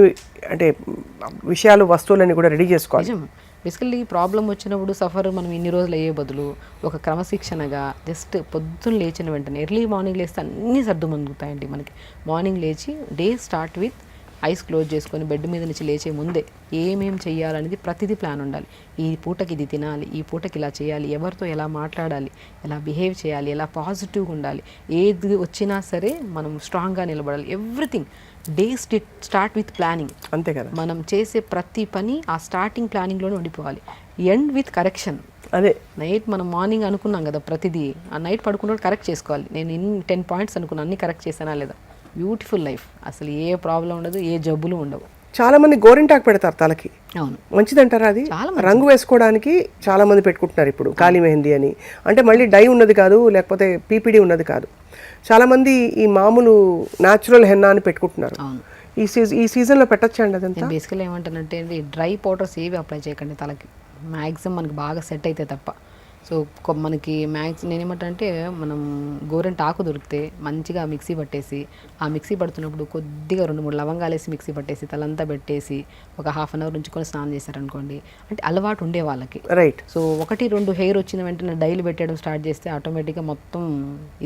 అంటే విషయాలు, వస్తువులన్నీ కూడా రెడీ చేసుకోవాలి.
బేసికల్లీ ప్రాబ్లం వచ్చినప్పుడు మనం ఇన్ని రోజులు అయ్యే బదులు ఒక క్రమశిక్షణగా జస్ట్ పొద్దున్న లేచిన వెంటనే ఎర్లీ మార్నింగ్ లేస్తే అన్నీ సర్దుమణుగుతాయండి మనకి. మార్నింగ్ లేచి day start with eyes close చేసుకొని బెడ్ మీద నుంచి లేచే ముందే ఏమేం చేయాలనేది ప్రతిదీ ప్లాన్ ఉండాలి. ఈ పూటకి ఇది తినాలి, ఈ పూటకి ఇలా చేయాలి, ఎవరితో ఎలా మాట్లాడాలి, ఎలా బిహేవ్ చేయాలి, ఎలా పాజిటివ్గా ఉండాలి, ఏది వచ్చినా సరే మనం స్ట్రాంగ్గా నిలబడాలి. Everything day start with planning.
అంతే కదా.
మనం చేసే ప్రతి పని ఆ స్టార్టింగ్ ప్లానింగ్లోనే ఉండిపోవాలి. End with correction.
అదే
నైట్ మనం మార్నింగ్ అనుకున్నాం కదా ప్రతిదీ, ఆ నైట్ పడుకున్నప్పుడు కరెక్ట్ చేసుకోవాలి. నేను 10 పాయింట్స్ అనుకున్నాను, అన్నీ కరెక్ట్ చేశానా లేదా, బ్యూటిఫుల్ లైఫ్. అసలు ఏ ప్రాబ్లం ఉండదు, ఏ జబ్బులు ఉండవు.
చాలా మంది గోరింటాకు పెడతారు తలకి.
అవును,
మంచిదంటారా అది? రంగు వేసుకోవడానికి చాలా మంది పెట్టుకుంటున్నారు ఇప్పుడు, కాళీ మెహందీ అని. అంటే మళ్ళీ డై ఉన్నది కాదు, లేకపోతే పీపీడీ ఉన్నది కాదు. చాలా మంది ఈ మామూలు న్యాచురల్ హెన్నా అని పెట్టుకుంటున్నారు. ఈ సీజన్లో పెట్టచ్చండి అదంతా?
నేను బేసికల్ ఏమంటానంటే డ్రై పౌడర్స్ ఏవి అప్లై చేయకండి తలకి, మ్యాక్సిమం మనకి బాగా సెట్ అయితే తప్ప. సో మనకి నేను ఏమంటే మనం గోరెంటాకు దొరికితే మంచిగా మిక్సీ పట్టేసి, ఆ మిక్సీ పడుతున్నప్పుడు కొద్దిగా 2-3 లవంగాలు వేసి మిక్సీ పట్టేసి తలంతా పెట్టేసి ఒక ½ అవర్ ఉంచుకొని స్నానం చేశారనుకోండి, అంటే అలవాటు ఉండే వాళ్ళకి.
రైట్.
సో 1-2 హెయిర్ వచ్చిన వెంటనే డైలీ పెట్టడం స్టార్ట్ చేస్తే ఆటోమేటిక్గా మొత్తం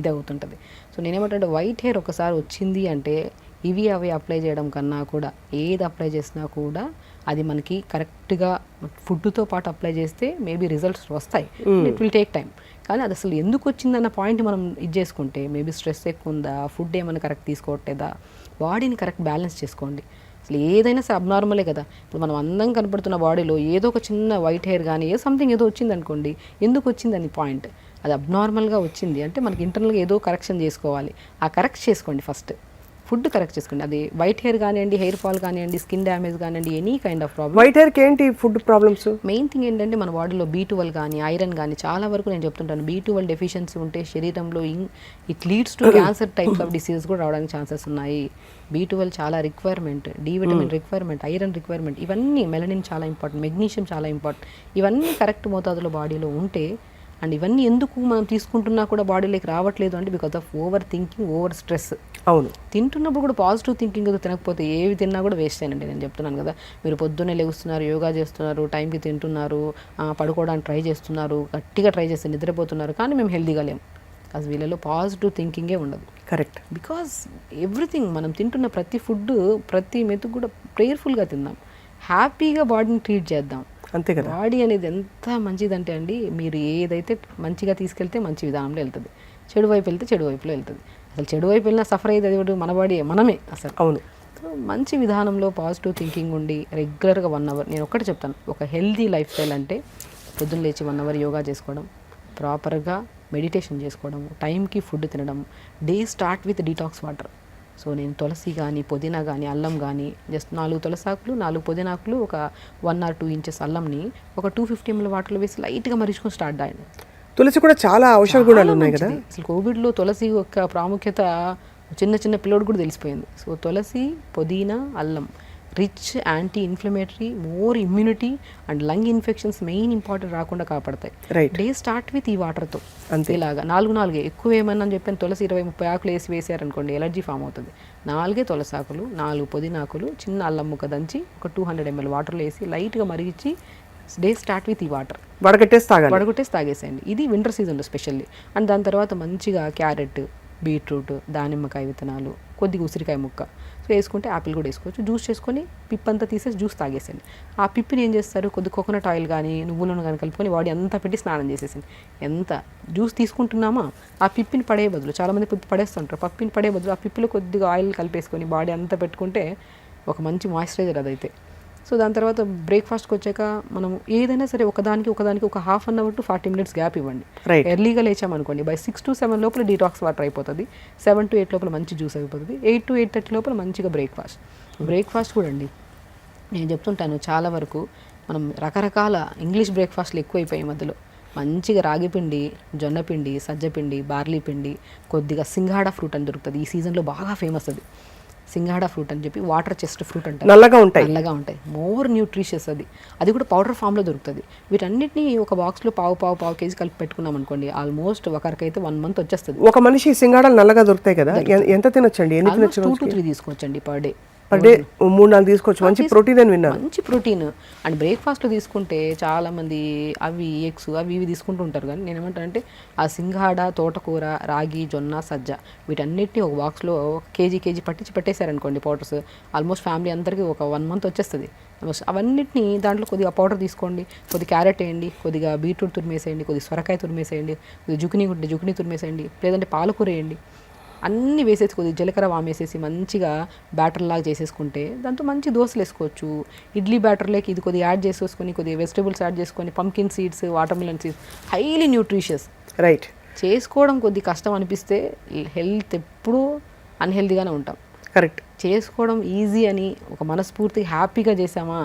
ఇది అవుతుంటుంది. సో నేనేమంటే వైట్ హెయిర్ ఒకసారి వచ్చింది అంటే ఇవి అవి అప్లై చేయడం కన్నా కూడా ఏది అప్లై చేసినా కూడా అది మనకి కరెక్ట్గా ఫుడ్తో పాటు అప్లై చేస్తే మేబీ రిజల్ట్స్ వస్తాయి. It will take time. కానీ అది అసలు ఎందుకు వచ్చిందన్న పాయింట్ మనం ఇది చేసుకుంటే, మేబీ స్ట్రెస్ ఎక్కువ ఉందా, ఫుడ్ ఏమైనా కరెక్ట్ తీసుకోవట్లేదా, బాడీని కరెక్ట్ బ్యాలెన్స్ చేసుకోండి. అసలు ఏదైనా సరే అబ్నార్మలే కదా. ఇప్పుడు మనం అందం కనపడుతున్న బాడీలో ఏదో ఒక చిన్న వైట్ హెయిర్ కానీ సంథింగ్ ఏదో వచ్చింది అనుకోండి, ఎందుకు వచ్చిందని పాయింట్, అది అబ్నార్మల్గా వచ్చింది అంటే మనకి ఇంటర్నల్గా ఏదో కరెక్షన్ చేసుకోవాలి. ఆ కరెక్ట్ చేసుకోండి ఫస్ట్. ఫుడ్ కరెక్ట్ చేసుకోండి. అది వైట్ హెయిర్ కానివ్వండి, హెయిర్ ఫాల్ కానివ్వండి, స్కిన్ డ్యామేజ్ కానివ్వండి, any kind of problem.
White హెయిర్కి ఏంటి ఫుడ్ ప్రాబ్లమ్స్?
మెయిన్ థింగ్ ఏంటంటే మన బాడీలో B12 కానీ, ఐరన్ కానీ చాలా వరకు నేను చెప్తుంటాను, B12 డెఫిషియన్సీ ఉంటే శరీరంలో it leads to cancer types of diseases కూడా రావడానికి ఛాన్సెస్ ఉన్నాయి. B12 చాలా requirement, D vitamin requirement, iron requirement, ఇవన్నీ మెలనిన్ చాలా ఇంపార్టెంట్, మెగ్నీషియం చాలా ఇంపార్టెంట్. ఇవన్నీ కరెక్ట్ మోతాదులో బాడీలో ఉంటే, అండ్ ఇవన్నీ ఎందుకు మనం తీసుకుంటున్నా కూడా బాడీలోకి రావట్లేదు అంటే because of over thinking, over stress.
అవును.
తింటున్నప్పుడు కూడా పాజిటివ్ థింకింగ్ తినకపోతే ఏవి తిన్నా కూడా వేస్ట్ అయినండి. నేను చెప్తున్నాను కదా, మీరు పొద్దున్నే లెగుస్తున్నారు, యోగా చేస్తున్నారు, టైంకి తింటున్నారు, పడుకోవడానికి ట్రై చేస్తున్నారు, గట్టిగా ట్రై చేస్తే నిద్రపోతున్నారు, కానీ మేము హెల్దీగా లేము. అది వీళ్ళలో పాజిటివ్ థింకింగే ఉండదు.
కరెక్ట్.
బికాజ్ ఎవ్రీథింగ్ మనం తింటున్న ప్రతి ఫుడ్, ప్రతి మెతుకు కూడా ప్రేయర్ఫుల్గా తిందాం, హ్యాపీగా బాడీని ట్రీట్ చేద్దాం.
అంతే కదా.
బాడీ అనేది ఎంత మంచిదంటే అండి, మీరు ఏదైతే మంచిగా తీసుకెళ్తే మంచి విధానంలో వెళ్తుంది, చెడు వైపు వెళ్తే చెడు వైపులో వెళ్తుంది. అసలు చెడు వైపు వెళ్ళినా సఫర్ అయ్యేది మన బాడీ, మనమే అసలు.
అవును.
మంచి విధానంలో పాజిటివ్ థింకింగ్ ఉండి రెగ్యులర్గా 1 అవర్, నేను ఒక్కటి చెప్తాను, ఒక హెల్దీ లైఫ్ స్టైల్ అంటే పొద్దున్న లేచి 1 అవర్ యోగా చేసుకోవడం, ప్రాపర్గా మెడిటేషన్ చేసుకోవడం, టైంకి ఫుడ్ తినడం, day start with detox water. So నేను తులసి కానీ, పుదీనా కానీ, అల్లం కానీ జస్ట్ 4 తులసాకులు, 4 పుదీనాకులు, ఒక 1 or 2 ఇంచెస్ అల్లంని ఒక 250 ml వాటర్లో వేసి లైట్గా మరిచుకొని స్టార్ట్ చేయండి.
తులసి కూడా చాలా ఔషధ గుణాలు ఉన్నాయి కదా.
మంచిది. అసలు కోవిడ్లో తులసి యొక్క ప్రాముఖ్యత చిన్న చిన్న పిల్లోడు కూడా తెలిసిపోయింది. సో తులసి, పుదీనా, అల్లం rich anti inflammatory, more immunity and lung infections main important రాకుండా కాపాడతాయి.
రైట్.
డే స్టార్ట్ విత్ ఈ వాటర్తో
అంతే.
ఇలాగా 4 ఎక్కువ ఏమన్నా చెప్పాను, తులసి 20-30 ఆకులు వేసారనుకోండి ఎలర్జీ ఫామ్ అవుతుంది. 4 తులసి ఆకులు, 4 పుదీనాకులు, చిన్న అల్లం ముక్క దంచి ఒక 200 ml వాటర్లో వేసి లైట్గా మరిగించి డే స్టార్ట్ విత్ ఈ వాటర్ వడగొట్టేసి తాగేసేయండి. ఇది వింటర్ సీజన్లో స్పెషల్లీ. అండ్ దాని తర్వాత మంచిగా క్యారెట్, బీట్రూట్, దానిమ్మకాయ విత్తనాలు, కొద్దిగా ఉసిరికాయ ముక్క, సో వేసుకుంటే యాపిల్ కూడా వేసుకోవచ్చు. జ్యూస్ చేసుకొని పిప్ అంతా తీసేసి జ్యూస్ తాగేసండి. ఆ పిప్పిని ఏం చేస్తారు, కొద్ది కోకోనట్ ఆయిల్ కానీ నువ్వుల నూనె కానీ కలుపుకొని బాడీ అంతా పెట్టి స్నానం చేసేసింది. ఎంత జ్యూస్ తీసుకుంటున్నామా ఆ పిప్పిని పడే బదులు, చాలామంది పిప్పి పడేస్తుంటారు, పిప్పిని పడే బదులు ఆ పిప్పిలో కొద్దిగా ఆయిల్ కలిపేసుకొని బాడీ అంతా పెట్టుకుంటే ఒక మంచి మాయిశ్చరైజర్ అదైతే. సో దాని తర్వాత బ్రేక్ఫాస్ట్కి వచ్చాక మనం ఏదైనా సరే ఒకదానికి ఒక ½ an hour to 40 minutes gap ఇవ్వండి. ఎర్లీగా లేచామనుకోండి బై 6 to 7 లోపల డీటాక్స్ వాటర్ అయిపోతుంది, 7 to 8 లోపల మంచి జ్యూస్ అయిపోతుంది, 8 to 8:30 లోపల మంచిగా బ్రేక్ఫాస్ట్ కూడా అండి. నేను చెప్తుంటాను చాలా వరకు మనం రకరకాల ఇంగ్లీష్ బ్రేక్ఫాస్ట్లు ఎక్కువైపోయాయి మధ్యలో. మంచిగా రాగిపిండి, జొన్నపిండి, సజ్జపిండి, బార్లీ పిండి, కొద్దిగా సింగాడా ఫ్రూట్ అని దొరుకుతుంది ఈ సీజన్లో బాగా ఫేమస్. అది సింగాడా ఫ్రూట్ అని చెప్పి వాటర్ చెస్ట్ ఫ్రూట్ అంటారు, నల్లగా ఉంటాయి, మోర్ న్యూట్రిషియస్. అది కూడా పౌడర్ ఫామ్లో దొరుకుతుంది. వీటన్నిటిని ఒక బాక్స్లో పావు కేజీ కలిపి పెట్టుకున్నాం అనుకోండి, ఆల్మోస్ట్ ఒకరికైతే 1 month వచ్చేస్తుంది.
ఒక మనిషి సింగాడాలు నల్లగా దొరుకుతాయి కదా, ఎంత తినొచ్చండి?
2 to 3 తీసుకోవచ్చండి పర్ డే.
3-4 తీసుకోవచ్చు. మంచి ప్రోటీన్ అని విన్నాను.
మంచి ప్రోటీన్. అండ్ బ్రేక్ఫాస్ట్లో తీసుకుంటే చాలామంది అవి ఎగ్స్ అవి ఇవి తీసుకుంటూ ఉంటారు, కానీ నేను ఏమంటానంటే ఆ సింగాడ, తోటకూర, రాగి, జొన్న, సజ్జ వీటన్నిటిని ఒక బాక్స్లో కేజీ పెట్టేశారనుకోండి పౌడర్స్, ఆల్మోస్ట్ ఫ్యామిలీ అందరికీ ఒక 1 month వచ్చేస్తుంది. అవన్నిటిని దాంట్లో కొద్దిగా పౌడర్ తీసుకోండి, కొద్దిగా క్యారెట్ వేయండి, కొద్దిగా బీట్రూట్ తురిమేసేయండి, కొద్దిగా సొరకాయ తురిమేసేయండి, కొద్దిగా జుకినీ తురిమేసేయండి, లేదంటే పాలకూర వేయండి. అన్నీ వేసేసి కొద్దిగా జీలకర్ర వామేసేసి మంచిగా బ్యాటర్ లాగా చేసేసుకుంటే దాంతో మంచి దోశలు వేసుకోవచ్చు. ఇడ్లీ బ్యాటర్లోకి ఇది కొద్దిగా యాడ్ చేసేసుకొని కొద్దిగా వెజిటేబుల్స్ యాడ్ చేసుకొని, pumpkin seeds, watermelon seeds, highly nutritious.
Right.
చేసుకోవడం కొద్ది కష్టం అనిపిస్తే హెల్త్ ఎప్పుడూ అన్హెల్తీగానే ఉంటాం.
కరెక్ట్.
చేసుకోవడం ఈజీ అని ఒక మనస్ఫూర్తిగా హ్యాపీగా చేసామా,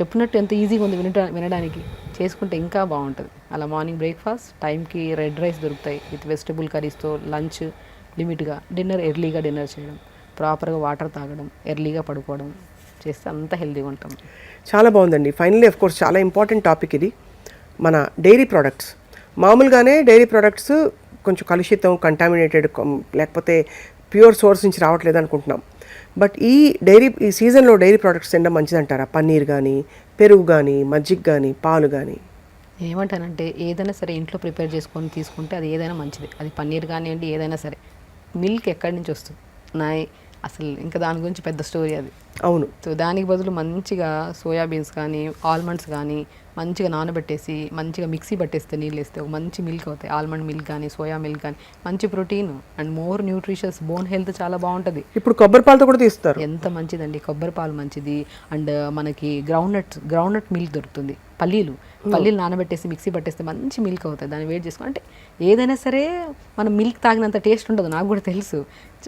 చెప్పినట్టు ఎంత ఈజీగా ఉంది వినడానికి, చేసుకుంటే ఇంకా బాగుంటుంది. అలా మార్నింగ్ బ్రేక్ఫాస్ట్ టైంకి రెడ్ రైస్ దొరుకుతాయి విత్ వెజిటబుల్ కర్రీస్తో, లంచ్ లిమిట్గా, డిన్నర్ ఎర్లీగా డిన్నర్ చేయడం, ప్రాపర్గా వాటర్ తాగడం, ఎర్లీగా పడుకోవడం చేస్తే అంత హెల్తీగా ఉంటాం.
చాలా బాగుందండి. ఫైనల్లీ ఆఫ్ కోర్స్ చాలా ఇంపార్టెంట్ టాపిక్ ఇది. మన డైరీ ప్రోడక్ట్స్, మామూలుగానే డైరీ ప్రోడక్ట్స్ కొంచెం కలుషితం, కంటామినేటెడ్, లేకపోతే ప్యూర్ సోర్స్ నుంచి రావట్లేదు అనుకుంటున్నాం. బట్ ఈ సీజన్లో డైరీ ప్రోడక్ట్స్ తినడం మంచిదంటారా? పన్నీర్ కానీ, పెరుగు కానీ, మజ్జిగ కానీ, పాలు కానీ.
ఏమంటానంటే ఏదైనా సరే ఇంట్లో ప్రిపేర్ చేసుకొని తీసుకుంటే అది ఏదైనా మంచిది. అది పన్నీర్ కానివ్వండి, ఏదైనా సరే. మిల్క్ ఎక్కడి నుంచి వస్తుంది అసలు ఇంకా దాని గురించి పెద్ద స్టోరీ అది.
అవును.
సో దానికి బదులు మంచిగా సోయాబీన్స్ కానీ, ఆల్మండ్స్ కానీ మంచిగా నానబెట్టేసి మంచిగా మిక్సీ పట్టేస్తే నీళ్ళు వేస్తే ఒక మంచి మిల్క్ అవుతాయి. ఆల్మండ్ మిల్క్ కానీ, సోయా మిల్క్ కానీ, మంచి protein and more nutritious, bone health చాలా బాగుంటుంది.
ఇప్పుడు కొబ్బరి పాలతో కూడా తీస్తారు.
ఎంత మంచిదండి కొబ్బరి పాలు, మంచిది. అండ్ మనకి గ్రౌండ్నట్ మిల్క్ దొరుకుతుంది, పల్లీలు నానబెట్టేసి మిక్సీ పట్టేస్తే మంచి మిల్క్ అవుతుంది. దాన్ని వేడి చేసుకుని, అంటే ఏదైనా సరే మనం మిల్క్ తాగినంత టేస్ట్ ఉండదు, నాకు కూడా తెలుసు,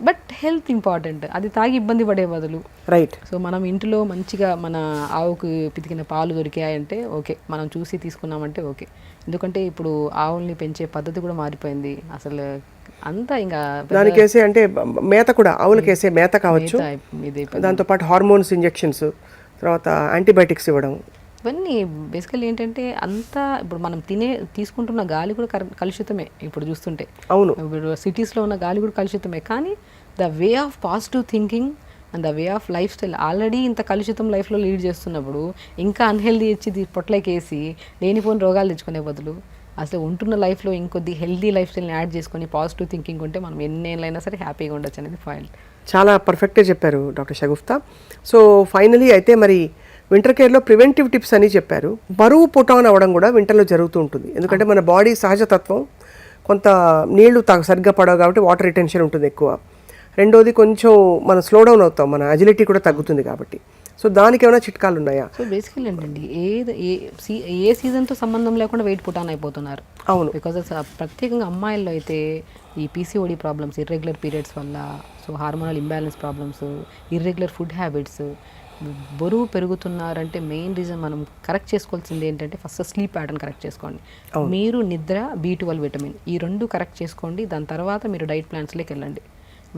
బట్ హెల్త్ ఇంపార్టెంట్. అది తాగి ఇబ్బంది పడే బదులు
రైట్.
సో మనం ఇంట్లో మంచిగా మన ఆవుకు పితికిన పాలు దొరికాయంటే ఓకే, మనం చూసి తీసుకున్నామంటే ఓకే. ఎందుకంటే ఇప్పుడు ఆవుల్ని పెంచే పద్ధతి కూడా మారిపోయింది అసలు. అంతా ఇంకా
దానికేసే అంటే మేత కూడా, ఆవులకేసే మేత కావచ్చు, దాంతోపాటు హార్మోన్స్ ఇంజెక్షన్స్, తర్వాత యాంటీబయాటిక్స్ ఇవ్వడం,
ఇవన్నీ బేసికల్లీ ఏంటంటే అంతా ఇప్పుడు మనం తీసుకుంటున్న గాలి కూడా కలుషితమే ఇప్పుడు చూస్తుంటే.
అవును.
ఇప్పుడు సిటీస్లో ఉన్న గాలి కూడా కలుషితమే, కానీ the way of positive thinking and the way of life style already ఇంత కలుషితం లైఫ్లో లీడ్ చేస్తున్నప్పుడు ఇంకా అన్హెల్దీ ఇచ్చి పొట్లకేసి లేనిపోని రోగాలు తెచ్చుకునే బదులు అసలు ఉంటున్న లైఫ్లో ఇంకొద్ది హెల్దీ లైఫ్ స్టైల్ని యాడ్ చేసుకొని పాజిటివ్ థింకింగ్ ఉంటే మనం ఎన్నేళ్ళైనా సరే హ్యాపీగా ఉండొచ్చు అనేది పాయింట్.
చాలా పర్ఫెక్ట్గా చెప్పారు డాక్టర్ షగుఫ్తా. సో ఫైనలీ అయితే మరి వింటర్ కేర్లో ప్రివెంటివ్ టిప్స్ అని చెప్పారు. బరువు పుట్ ఆన్ అవ్వడం కూడా వింటర్లో జరుగుతూ ఉంటుంది, ఎందుకంటే మన బాడీ సహజతత్వం కొంత నీళ్లు సరిగ్గా పడవు కాబట్టి వాటర్ రిటెన్షన్ ఉంటుంది ఎక్కువ. రెండోది కొంచెం మనం స్లో డౌన్ అవుతాం, మన అజిలిటీ కూడా తగ్గుతుంది కాబట్టి. సో దానికి ఏమైనా చిట్కాలు ఉన్నాయా?
సో బేసికల్ ఏంటండి, ఏ సీజన్తో సంబంధం లేకుండా వెయిట్ పుట్ ఆన్ అయిపోతున్నారు.
అవును.
బికాజ్ ప్రత్యేకంగా అమ్మాయిల్లో అయితే ఈ పీసీఓడి ప్రాబ్లమ్స్, ఇర్రెగ్యులర్ పీరియడ్స్ వల్ల, so hormonal imbalance problems, irregular food habits, బరువు పెరుగుతున్నారంటే మెయిన్ రీజన్ మనం కరెక్ట్ చేసుకోవాల్సింది ఏంటంటే ఫస్ట్ స్లీప్ ప్యాటర్న్ కరెక్ట్ చేసుకోండి. మీరు నిద్ర, B12 విటమిన్ ఈ 2 కరెక్ట్ చేసుకోండి. దాని తర్వాత మీరు డైట్ ప్లాన్స్లోకి వెళ్ళండి.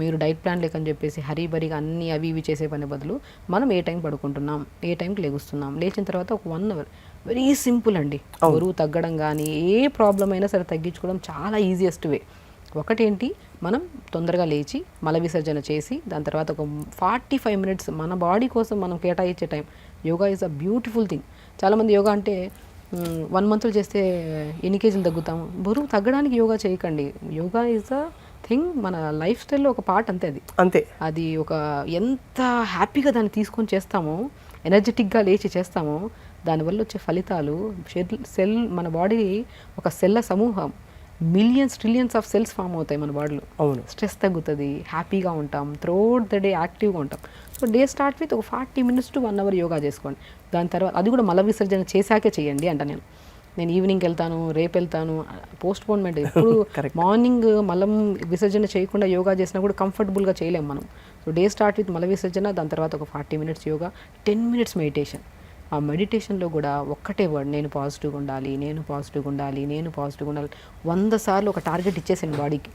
మీరు డైట్ ప్లాన్ లేకని చెప్పేసి హరీబరీగా అన్నీ అవి ఇవి చేసే పని బదులు మనం ఏ టైం పడుకుంటున్నాం, ఏ టైంకి లెగుస్తున్నాం, లేచిన తర్వాత ఒక 1 అవర్ వెరీ సింపుల్ అండి. బరువు తగ్గడం కానీ ఏ ప్రాబ్లం అయినా సరే తగ్గించుకోవడం చాలా ఈజియెస్ట్ వే. ఒకటేంటి, మనం తొందరగా లేచి మల విసర్జన చేసి దాని తర్వాత ఒక 45 మినిట్స్ మన బాడీ కోసం మనం కేటాయించే time. Yoga is a beautiful thing. చాలామంది యోగా అంటే 1 మంత్లో చేస్తే ఎన్ని కేజీలు తగ్గుతాము. బరువు తగ్గడానికి యోగా చేయకండి. యోగా ఈజ్ అ థింగ్, మన లైఫ్ స్టైల్లో ఒక పార్ట్ అంతే. అది ఒక ఎంత హ్యాపీగా దాన్ని తీసుకొని చేస్తామో, ఎనర్జెటిక్గా లేచి చేస్తామో దానివల్ల వచ్చే ఫలితాలు సెల్ మన బాడీ ఒక సెల్ల సమూహం, millions trillions of cells form అవుతాయి మన బాడీలో. స్ట్రెస్ తగ్గుతుంది, హ్యాపీగా ఉంటాం, త్రూఅవుట్ ద డే యాక్టివ్గా ఉంటాం. సో డే స్టార్ట్ విత్ ఒక 40 మినిట్స్ టు 1 అవర్ యోగా చేసుకోండి. దాని తర్వాత అది కూడా మల విసర్జన చేశాకే చేయండి అంట. నేను ఈవినింగ్కి వెళ్తాను, రేపు వెళ్తాను, పోస్ట్పోన్మెంట్. ఎప్పుడు మార్నింగ్ మలం విసర్జన చేయకుండా యోగా చేసినా కూడా కంఫర్టబుల్గా చేయలేము మనం. సో డే స్టార్ట్ విత్ మల విసర్జన, దాని తర్వాత ఒక 40 మినిట్స్ యోగా, 10 మినిట్స్ మెడిటేషన్. ఆ మెడిటేషన్లో కూడా ఒక్కటే వర్డ్, నేను పాజిటివ్గా ఉండాలి, నేను పాజిటివ్గా ఉండాలి, నేను పాజిటివ్గా ఉండాలి. 100 సార్లు ఒక టార్గెట్ ఇచ్చేసాను బాడీకి.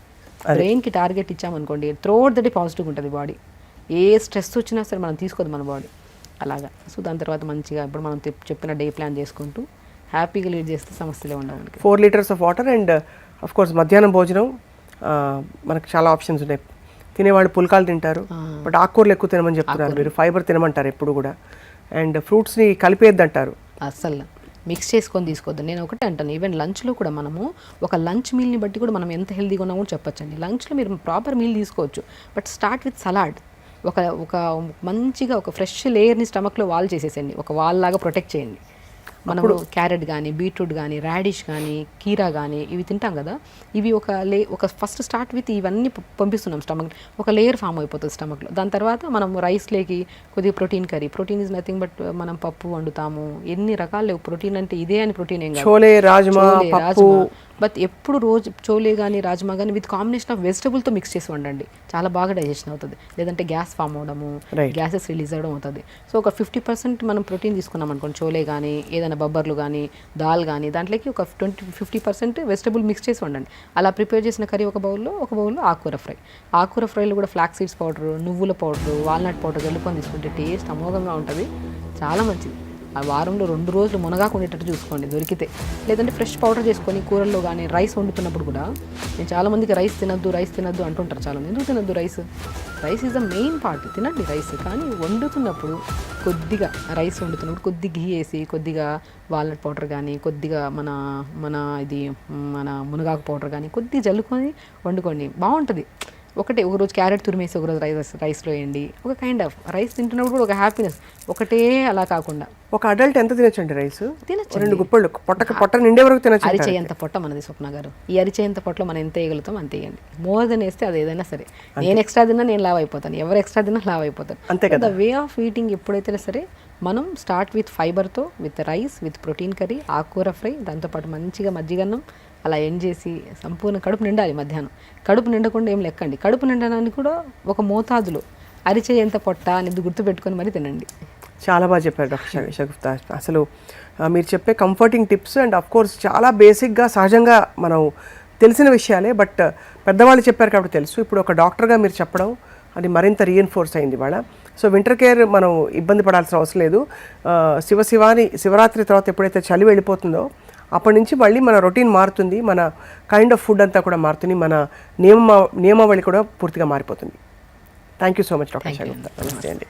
బ్రెయిన్కి టార్గెట్ ఇచ్చామనుకోండి, త్రూఅవుట్ ద డే పాజిటివ్గా ఉంటుంది బాడీ. ఏ స్ట్రెస్ వచ్చినా సరే మనం తీసుకోదు మన బాడీ అలాగా. సో దాని తర్వాత మంచిగా ఇప్పుడు మనం చెప్పిన డే ప్లాన్ చేసుకుంటూ హ్యాపీగా లీడ్ చేస్తే సమస్యలే ఉండవు.
4 litres of water and of course మధ్యాహ్నం భోజనం మనకు చాలా ఆప్షన్స్ ఉన్నాయి. తినేవాళ్ళు పుల్కాలు తింటారు, బట్ ఆకుకూరలు ఎక్కువ తినమని చెప్తున్నారు మీరు. ఫైబర్ తినమంటారు ఎప్పుడు కూడా. అండ్ ఫ్రూట్స్ని కలిపేద్ది అంటారు.
అస్సలు మిక్స్ చేసుకొని తీసుకోవద్దు. నేను ఒకటే అంటాను, ఈవెన్ లంచ్లో కూడా మనము ఒక లంచ్ మీల్ని బట్టి కూడా మనం ఎంత హెల్తీగా ఉన్నామో కూడా చెప్పొచ్చండి. లంచ్లో మీరు ప్రాపర్ మీల్ తీసుకోవచ్చు, బట్ స్టార్ట్ విత్ సలాడ్. ఒక మంచిగా ఒక ఫ్రెష్ లేయర్ని స్టమక్లో వాల్ చేసేసండి, ఒక వాల్ లాగా ప్రొటెక్ట్ చేయండి. మనము క్యారెట్ కానీ, బీట్రూట్ కానీ, రాడిష్ కానీ, కీరా కానీ ఇవి తింటాం కదా, ఇవి ఒక ఫస్ట్ స్టార్ట్ విత్ ఇవన్నీ పంపిస్తున్నాం స్టమక్, ఒక లేయర్ ఫామ్ అయిపోతుంది స్టమక్లో. దాని తర్వాత మనం రైస్లోకి కొద్దిగా protein curry. Protein is nothing but మనం పప్పు వండుతాము, ఎన్ని రకాలు ప్రోటీన్ అంటే ఇదే అని ప్రోటీన్ ఏం కాదు.
చోలే, రాజ్మా,
బట్ ఎప్పుడు రోజు చోలే కానీ రాజ్మా కానీ విత్ కాంబినేషన్ ఆఫ్ వెజిటబుల్తో మిక్స్ చేసి వండండి, చాలా బాగా డైజెషన్ అవుతుంది. లేదంటే గ్యాస్ ఫామ్ అవడము, గ్యాసెస్ రిలీజ్ అవ్వడం అవుతుంది. సో ఒక 50% మనం ప్రోటీన్ తీసుకున్నాం అనుకోండి, చోలే కానీ ఏదైనా బొబ్బర్లు కానీ దాల్ కానీ, దాంట్లోకి ఒక 50% వెజిటబుల్ మిక్స్ చేసి వండండి. అలా ప్రిపేర్ చేసిన కర్రీ ఒక బౌల్లో ఆకుకూర ఫ్రై. ఆకుకూర ఫ్రైలో కూడా ఫ్లాక్స్ సీడ్స్ పౌడరు, నువ్వుల పౌడరు, వాల్నట్ పౌడర్ కలుపుకొని తీసుకుంటే టేస్ట్ అమోఘంగా ఉంటుంది, చాలా మంచిది. ఆ వారంలో 2 రోజులు మునగాకు ఉండేటట్టు చూసుకోండి దొరికితే. లేదంటే ఫ్రెష్ పౌడర్ చేసుకొని కూరల్లో కానీ, రైస్ వండుతున్నప్పుడు కూడా నేను చాలామందికి రైస్ తినద్దు అంటుంటారు. చాలామంది ఎందుకు తినద్దు rice is the main part, తినండి రైస్. కానీ వండుతున్నప్పుడు కొద్దిగా రైస్ వండుతున్నప్పుడు కొద్దిగా ఘీ వేసి, కొద్దిగా వాల్నట్ పౌడర్ కానీ, కొద్దిగా మన మునగాకు పౌడర్ కానీ కొద్దిగా జల్లుకొని వండుకోండి, బాగుంటుంది. ఒకరోజు క్యారెట్ తురిమేసి ఒకరోజు రైస్లో వేయండి. ఒక కైండ్ ఆఫ్ రైస్ తింటున్నప్పుడు కూడా ఒక హ్యాపీనెస్. ఒకటే అలా కాకుండా
ఒక అడల్ట్ ఎంత తినొచ్చండి రైస్?
తినచ్చు,
2 గుప్పళ్ళు పొట్ట నిండే వరకు తినచ్చు.
అరిచేయంత పొట్ట మనది స్వప్న గారు. ఈ అరిచేయంత పొట్టలో మనం ఎంత వేయగలుగుతాం అంత వేయండి. మోర్ దెన్ వేస్తే అది ఏదైనా సరే. నేను ఎక్స్ట్రా తిన్నా నేను లావ్ అయిపోతాను, ఎవరు ఎక్స్ట్రా తిన్నా లావ్ అయిపోతాను.
అంతే కదా.
ద వే ఆఫ్ ఈటింగ్ ఎప్పుడైతే సరే మనం స్టార్ట్ విత్ ఫైబర్తో, with rice, with protein curry, ఆకుకూర ఫ్రై, దాంతోపాటు మంచిగా మజ్జిగన్నం, అలా ఎండ్ చేసి సంపూర్ణ కడుపు నిండాలి. మధ్యాహ్నం కడుపు నిండకుండా ఏం లెక్కండి. కడుపు నిండడానికి కూడా ఒక మోతాదులో అరిచేయంత పొట్ట అనేది గుర్తుపెట్టుకొని మరి తినండి.
చాలా బాగా చెప్పారు డాక్టర్ షగుఫ్తా. అసలు మీరు చెప్పే comforting tips and of course చాలా బేసిక్గా సహజంగా మనం తెలిసిన విషయాలే, బట్ పెద్దవాళ్ళు చెప్పారు కాబట్టి తెలుసు. ఇప్పుడు ఒక డాక్టర్గా మీరు చెప్పడం అది మరింత రీఎన్ఫోర్స్ అయింది ఇవాళ. సో వింటర్ కేర్ మనం ఇబ్బంది పడాల్సిన అవసరం లేదు. శివరాత్రి తర్వాత ఎప్పుడైతే చలి వెళ్ళిపోతుందో అప్పటి నుంచి మళ్ళీ మన రొటీన్ మారుతుంది, మన కైండ్ ఆఫ్ ఫుడ్ అంతా కూడా మారుతుంది, మన నియమావళి కూడా పూర్తిగా మారిపోతుంది. Thank you so much doctor Shagufta. నమస్తే అండి.